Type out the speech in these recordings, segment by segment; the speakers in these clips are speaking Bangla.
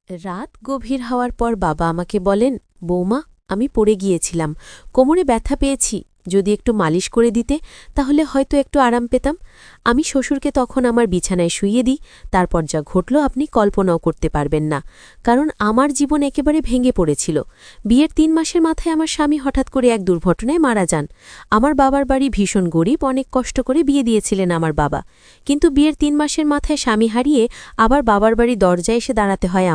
রাত গভীর হওয়ার পর বাবা আমাকে বলেন, বৌমা, আমি পড়ে গিয়েছিলাম, কোমরে ব্যথা পেয়েছি, যদি একটু মালিশ করে দিতে তাহলে হয়তো একটু আরাম পেতাম। আমি শ্বশুরকে তখন আমার বিছানায় শুইয়ে দিই। তারপর যা ঘটল আপনি কল্পনাও করতে পারবেন না, কারণ আমার জীবন একেবারে ভেঙে পড়েছিল। বিয়ের ৩ মাসের মাথায় আমার স্বামী হঠাৎ করে এক দুর্ঘটনায় মারা যান। আমার বাবার বাড়ি ভীষণ গরিব, অনেক কষ্ট করে বিয়ে দিয়েছিলেন আমার বাবা, কিন্তু বিয়ের ৩ মাসের মাথায় স্বামী হারিয়ে আবার বাবার বাড়ি দরজায় এসে দাঁড়াতে হয়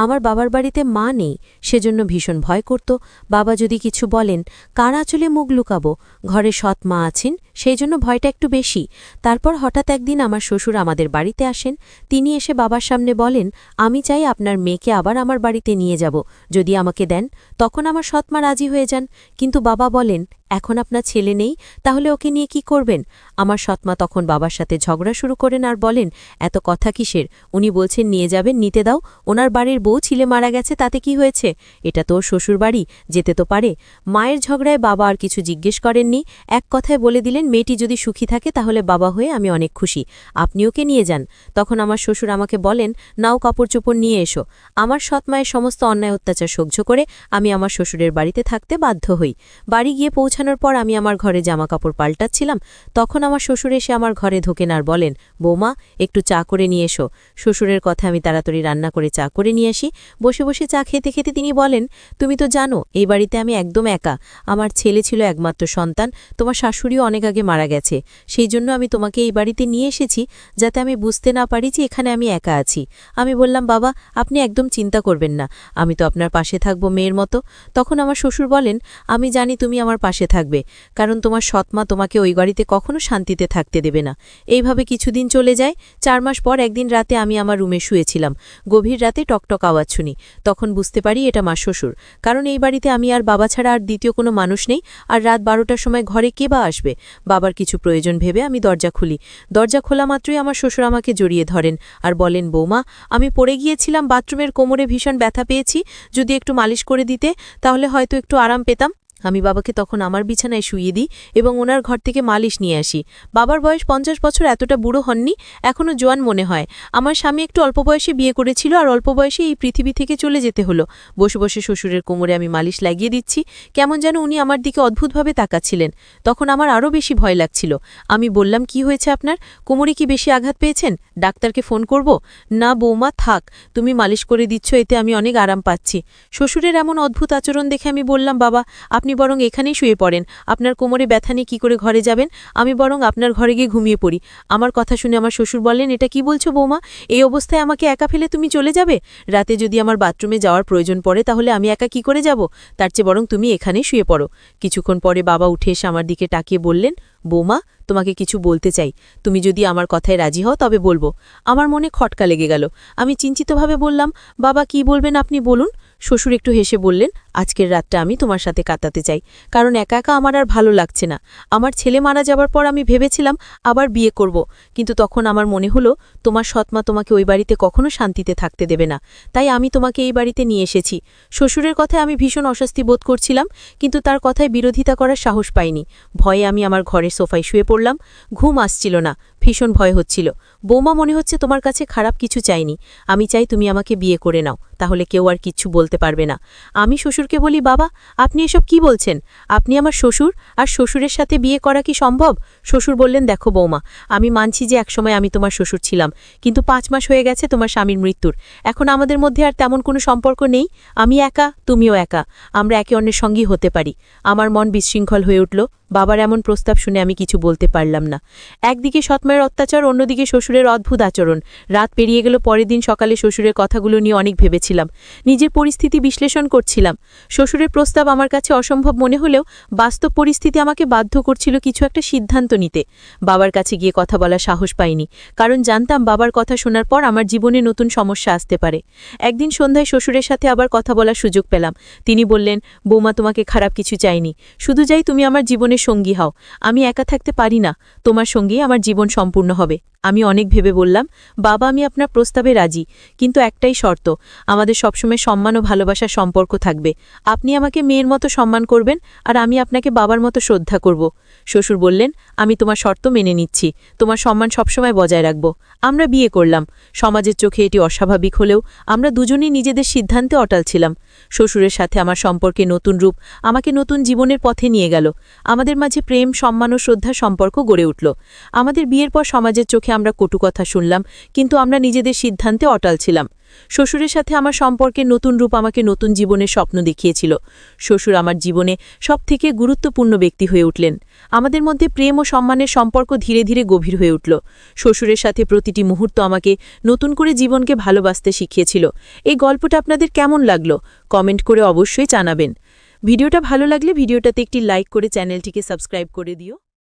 আমার বাবার বাড়িতে মা নেই, সেজন্য ভীষণ ভয় করত। বাবা যদি কিছু বলেন কার আঁচলে মুখ লুকাবো, ঘরে সৎ মা আছেন, সেই জন্য ভয়টা একটু বেশি। তারপর হঠাৎ একদিন আমার শ্বশুর আমাদের বাড়িতে আসেন। তিনি এসে বাবার সামনে বলেন, আমি চাই আপনার মেয়েকে আবার আমার বাড়িতে নিয়ে যাব, যদি আমাকে দেন। তখন আমার সৎ মা রাজি হয়ে যান, কিন্তু বাবা বলেন, এখন আপনার ছেলে নেই, তাহলে ওকে নিয়ে কি করবেন? আমার সৎমা তখন বাবার সাথে ঝগড়া শুরু করেন আর বলেন, এত কথা কিসের? উনি বলছেন নিয়ে যাবেন, নিতে দাও। ওনার বাড়ির বউ ছিলে মারা গেছে, তাতে কি হয়েছে? এটা তো ওর শ্বশুর বাড়ি, যেতে তো পারে। মায়ের ঝগড়ায় বাবা আর কিছু জিজ্ঞেস করেননি, এক কথায় বলে দিলেন, মেয়েটি যদি সুখী থাকে তাহলে বাবা হয়ে আমি অনেক খুশি, আপনি ওকে নিয়ে যান। তখন আমার শ্বশুর আমাকে বলেন, নাও কাপড় চোপড় নিয়ে এসো। আমার সৎ মায়ের সমস্ত অন্যায় অত্যাচার সহ্য করে আমি আমার শ্বশুরের বাড়িতে থাকতে বাধ্য হই। বাড়ি গিয়ে পৌঁছানোর পর আমি আমার ঘরে জামা কাপড় পাল্টাচ্ছিলাম, তখন আমার শ্বশুর এসে আমার ঘরে ঢোকেন আর বলেন, বৌমা, একটু চা করে নিয়ে এসো। শ্বশুরের কথা আমি তাড়াতাড়ি রান্না করে চা করে নিয়ে আসি। বসে বসে চা খেতে খেতে তিনি বলেন, তুমি তো জানো এই বাড়িতে আমি একদম একা, আমার ছেলে ছিল একমাত্র সন্তান, তোমার শাশুড়িও অনেক আগে মারা গেছে, সেই জন্য আমি তোমাকে এই বাড়িতে নিয়ে এসেছি, যাতে আমি বুঝতে না পারি যে এখানে আমি একা আছি। আমি বললাম, বাবা, আপনি একদম চিন্তা করবেন না, আমি তো আপনার পাশে থাকবো মেয়ের মতো। তখন আমার শ্বশুর বলেন, আমি জানি তুমি আমার পাশে থাকবে, কারণ তোমার সৎমা তোমাকে ওই বাড়িতে কখনো শান্তিতে থাকতে দেবে না। এইভাবে কিছুদিন চলে যায়। ৪ মাস পর একদিন রাতে আমি আমার রুমে শুয়েছিলাম, গভীর রাতে টকটক আওয়াজ শুনি। তখন বুঝতে পারি এটা মা শ্বশুর, কারণ এই বাড়িতে আমি আর বাবা ছাড়া আর দ্বিতীয় কোনো মানুষ নেই। আর রাত 12টার সময় ঘরে কে বা আসবে? বাবার কিছু প্রয়োজন ভেবে আমি দরজা খুলি। দরজা খোলা মাত্রই আমার শ্বশুর আমাকে জড়িয়ে ধরেন আর বলেন, বৌমা, আমি পড়ে গিয়েছিলাম, বাথরুমের কোমরে ভীষণ ব্যথা পেয়েছি, যদি একটু মালিশ করে দিতে তাহলে হয়তো একটু আরাম পেতাম। আমি বাবাকে তখন আমার বিছানায় শুইয়ে দিই এবং ওনার ঘর থেকে মালিশ নিয়ে আসি। বাবার বয়স 50 বছর, এতটা বুড়ো হননি, এখনও জোয়ান মনে হয়। আমার স্বামী একটু অল্প বয়সে বিয়ে করেছিল আর অল্প বয়সে এই পৃথিবী থেকে চলে যেতে হলো। বসে বসে শ্বশুরের কোমরে আমি মালিশ লাগিয়ে দিচ্ছি, কেমন যেন উনি আমার দিকে অদ্ভুতভাবে তাকাচ্ছিলেন। তখন আমার আরও বেশি ভয় লাগছিল। আমি বললাম, কি হয়েছে আপনার? কোমরে কি বেশি আঘাত পেয়েছেন? ডাক্তারকে ফোন করব? না বৌমা, থাক, তুমি মালিশ করে দিচ্ছ, এতে আমি অনেক আরাম পাচ্ছি। শ্বশুরের এমন অদ্ভুত আচরণ দেখে আমি বললাম, বাবা, আপনি বরং এখানেই শুয়ে পড়েন, আপনার কোমরে ব্যথা নিয়ে কী করে ঘরে যাবেন? আমি বরং আপনার ঘরে গিয়ে ঘুমিয়ে পড়ি। আমার কথা শুনে আমার শ্বশুর বললেন, এটা কি বলছো বৌমা? এই অবস্থায় আমাকে একা ফেলে তুমি চলে যাবে? রাতে যদি আমার বাথরুমে যাওয়ার প্রয়োজন পড়ে তাহলে আমি একা কি করে যাব? তার চেয়ে বরং তুমি এখানেই শুয়ে পড়ো। কিছুক্ষণ পরে বাবা উঠে এসে আমার দিকে তাকিয়ে বললেন, বৌমা, তোমাকে কিছু বলতে চাই, তুমি যদি আমার কথায় রাজি হও তবে বলবো। আমার মনে খটকা লেগে গেল। আমি চিন্তিতভাবে বললাম, বাবা, কি বলবেন আপনি বলুন। শ্বশুর একটু হেসে বললেন, আজকের রাতটা আমি তোমার সাথে কাটাতে চাই, কারণ একা একা আমার আর ভালো লাগছে না। আমার ছেলে মারা যাবার পর আমি ভেবেছিলাম আবার বিয়ে করব, কিন্তু তখন আমার মনে হলো তোমার সৎমা তোমাকে ওই বাড়িতে কখনো শান্তিতে থাকতে দেবে না, তাই আমি তোমাকে এই বাড়িতে নিয়ে এসেছি। শ্বশুরের কথায় আমি ভীষণ অস্বস্তি বোধ করছিলাম, কিন্তু তার কথায় বিরোধিতা করার সাহস পাইনি। ভয়ে আমি আমার ঘরের সোফায় শুয়ে পড়লাম। ঘুম আসছিল না, ভীষণ ভয় হচ্ছিল। বৌমা, মনে হচ্ছে তোমার কাছে খারাপ কিছু চাইনি, আমি চাই তুমি আমাকে বিয়ে করে নাও, তাহলে কেউ আর কিচ্ছু বলতে পারবে না। আমি শ্বশুরকে বলি, বাবা, আপনি এসব কি বলছেন? আপনি আমার শ্বশুর, আর শ্বশুরের সাথে বিয়ে করা কি সম্ভব? শ্বশুর বললেন, দেখো বৌমা, আমি মানছি যে একসময় আমি তোমার শ্বশুর ছিলাম, কিন্তু 5 মাস হয়ে গেছে তোমার স্বামীর মৃত্যুর, এখন আমাদের মধ্যে আর তেমন কোনো সম্পর্ক নেই। আমি একা, তুমিও একা, আমরা একে অন্যের সঙ্গী হতে পারি। আমার মন বিশৃঙ্খল হয়ে উঠল। বাবার এমন প্রস্তাব শুনে আমি কিছু বলতে পারলাম না। একদিকে সৎমায়ের অত্যাচার, অন্যদিকে শ্বশুরের অদ্ভুত আচরণ। রাত পেরিয়ে গেল, পরের দিন সকালে শ্বশুরের কথাগুলো নিয়ে অনেক ভেবেছিলাম, নিজের পরিস্থিতি বিশ্লেষণ করছিলাম। শ্বশুরের প্রস্তাব আমার কাছে অসম্ভব মনে হলেও বাস্তব পরিস্থিতি আমাকে বাধ্য করছিল কিছু একটা সিদ্ধান্ত নিতে। বাবার কাছে গিয়ে কথা বলার সাহস পাইনি, কারণ জানতাম বাবার কথা শোনার পর আমার জীবনে নতুন সমস্যা আসতে পারে। একদিন সন্ধ্যায় শ্বশুরের সাথে আবার কথা বলার সুযোগ পেলাম। তিনি বললেন, বৌমা, তোমাকে খারাপ কিছু চাইনি, শুধু চাই তুমি আমার জীবনের সঙ্গী হও। আমি একা থাকতে পারি না, তোমার সঙ্গেই আমার জীবন সম্পূর্ণ হবে। আমি অনেক ভেবে বললাম, বাবা আমি আপনার প্রস্তাবে রাজি, কিন্তু একটাই শর্ত, আমাদের সবসময় সম্মান ও ভালোবাসার সম্পর্ক থাকবে। আপনি আমাকে মেয়ের মতো সম্মান করবেন আর আমি আপনাকে বাবার মতো শ্রদ্ধা করব। শ্বশুর বললেন, আমি তোমার শর্ত মেনে নিচ্ছি, তোমার সম্মান সবসময় বজায় রাখব। আমরা বিয়ে করলাম। সমাজের চোখে এটি অস্বাভাবিক হলেও আমরা দুজনেই নিজেদের সিদ্ধান্তে অটল ছিলাম। শ্বশুরের সাথে আমার সম্পর্কে নতুন রূপ আমাকে নতুন জীবনের পথে নিয়ে গেল। আমাদের মাঝে প্রেম, সম্মান ও শ্রদ্ধার সম্পর্ক গড়ে উঠল। আমাদের বিয়ের পর সমাজের চোখে আমরা কটু কথা শুনলাম, কিন্তু আমরা নিজেদের সিদ্ধান্তে অটল ছিলাম। শ্বশুরের সাথে আমার সম্পর্কের নতুন রূপ আমাকে নতুন জীবনের স্বপ্ন দেখিয়েছিল। শ্বশুর আমার জীবনে সবথেকে গুরুত্বপূর্ণ ব্যক্তি হয়ে উঠলেন। আমাদের মধ্যে প্রেম ও সম্মানের সম্পর্ক ধীরে ধীরে গভীর হয়ে উঠল। শ্বশুরের সাথে প্রতিটি মুহূর্ত আমাকে নতুন করে জীবনকে ভালোবাসতে শিখিয়েছিল। এই গল্পটা আপনাদের কেমন লাগলো কমেন্ট করে অবশ্যই জানাবেন। ভিডিওটা ভালো লাগলে ভিডিওটাতে একটি লাইক করে চ্যানেলটিকে সাবস্ক্রাইব করে দিও।